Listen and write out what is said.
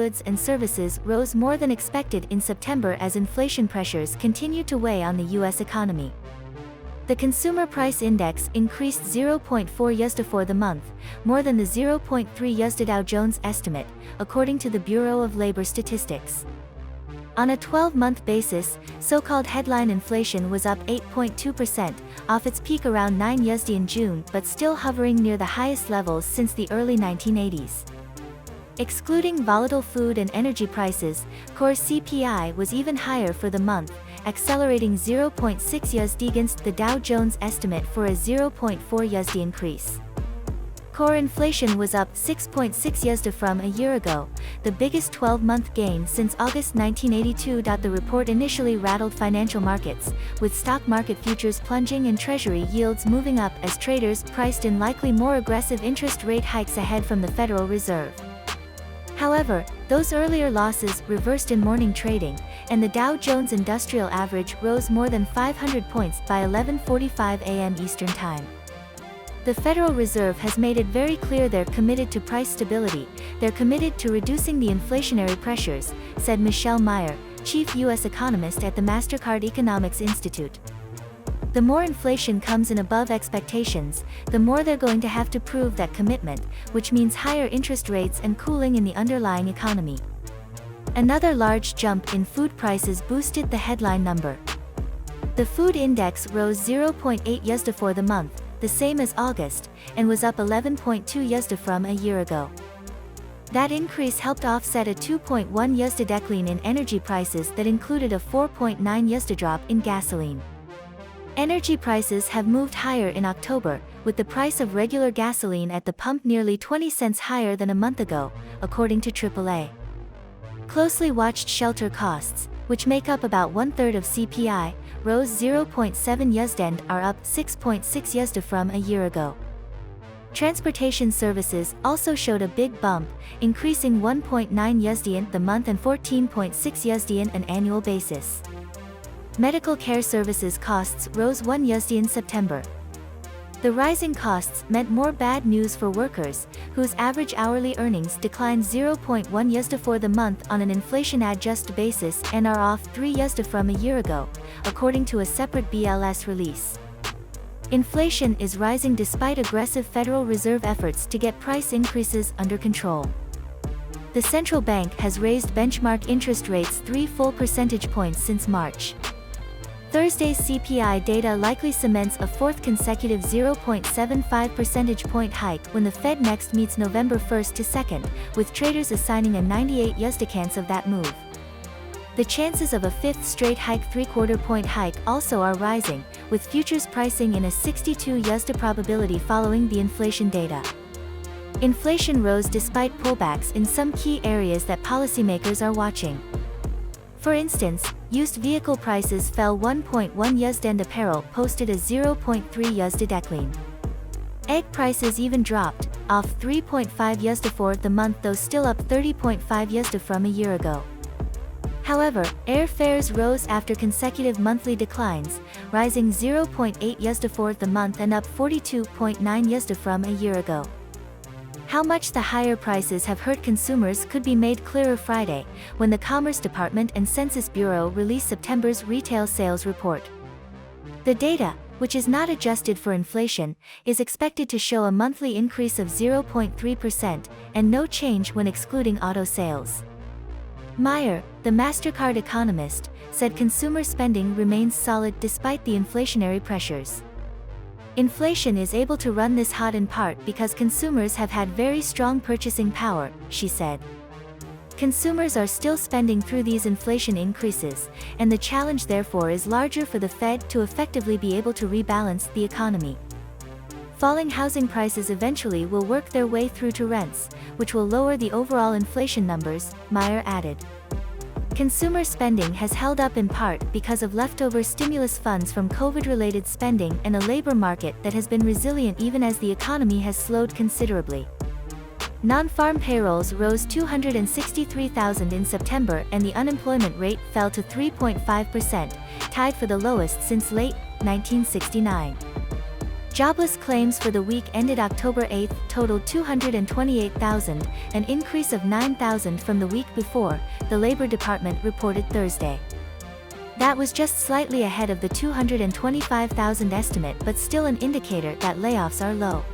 goods and services rose more than expected in September as inflation pressures continued to weigh on the U.S. economy. The Consumer Price Index increased 0.4 for the month, more than the 0.3 Dow Jones estimate, according to the Bureau of Labor Statistics. On a 12-month basis, so-called headline inflation was up 8.2%, off its peak around 9 in June but still hovering near the highest levels since the early 1980s. Excluding volatile food and energy prices, core CPI was even higher for the month, accelerating 0.6 against the Dow Jones estimate for a 0.4 increase. Core inflation was up 6.6 from a year ago, the biggest 12-month gain since August 1982. The report initially rattled financial markets, with stock market futures plunging and treasury yields moving up as traders priced in likely more aggressive interest rate hikes ahead from the Federal Reserve. However, those earlier losses reversed in morning trading, and the Dow Jones Industrial Average rose more than 500 points by 11:45 a.m. Eastern Time. The Federal Reserve has made it very clear they're committed to price stability, they're committed to reducing the inflationary pressures, said Michelle Meyer, chief U.S. economist at the MasterCard Economics Institute. The more inflation comes in above expectations, the more they're going to have to prove that commitment, which means higher interest rates and cooling in the underlying economy. Another large jump in food prices boosted the headline number. The food index rose 0.8 for the month, the same as August, and was up 11.2 from a year ago. That increase helped offset a 2.1 decline in energy prices that included a 4.9 drop in gasoline. Energy prices have moved higher in October, with the price of regular gasoline at the pump nearly 20 cents higher than a month ago, according to AAA. Closely watched shelter costs, which make up about one-third of CPI, rose 0.7 and are up 6.6 from a year ago. Transportation services also showed a big bump, increasing 1.9 the month and 14.6 an annual basis. Medical care services costs rose 1 in September. The rising costs meant more bad news for workers, whose average hourly earnings declined 0.1 for the month on an inflation-adjusted basis and are off 3 from a year ago, according to a separate BLS release. Inflation is rising despite aggressive Federal Reserve efforts to get price increases under control. The central bank has raised benchmark interest rates 3 full percentage points since March. Thursday's CPI data likely cements a fourth consecutive 0.75 percentage point hike when the Fed next meets November 1st to 2nd, with traders assigning a 98 chance of that move. The chances of a fifth straight hike 3/4 point hike also are rising, with futures pricing in a 62 probability following the inflation data. Inflation rose despite pullbacks in some key areas that policymakers are watching. For instance, used vehicle prices fell 1.1 and apparel posted a 0.3 decline. Egg prices even dropped, off 3.5 for the month though still up 30.5 from a year ago. However, airfares rose after consecutive monthly declines, rising 0.8 for the month and up 42.9 from a year ago. How much the higher prices have hurt consumers could be made clearer Friday, when the Commerce Department and Census Bureau released September's retail sales report. The data, which is not adjusted for inflation, is expected to show a monthly increase of 0.3% and no change when excluding auto sales. Meyer, the MasterCard economist, said consumer spending remains solid despite the inflationary pressures. Inflation is able to run this hot in part because consumers have had very strong purchasing power, she said. Consumers are still spending through these inflation increases, and the challenge therefore is larger for the Fed to effectively be able to rebalance the economy. Falling housing prices eventually will work their way through to rents, which will lower the overall inflation numbers, Meyer added. Consumer spending has held up in part because of leftover stimulus funds from COVID-related spending and a labor market that has been resilient even as the economy has slowed considerably. Non-farm payrolls rose 263,000 in September and the unemployment rate fell to 3.5%, tied for the lowest since late 1969. Jobless claims for the week ended October 8 totaled 228,000, an increase of 9,000 from the week before, the Labor Department reported Thursday. That was just slightly ahead of the 225,000 estimate, but still an indicator that layoffs are low.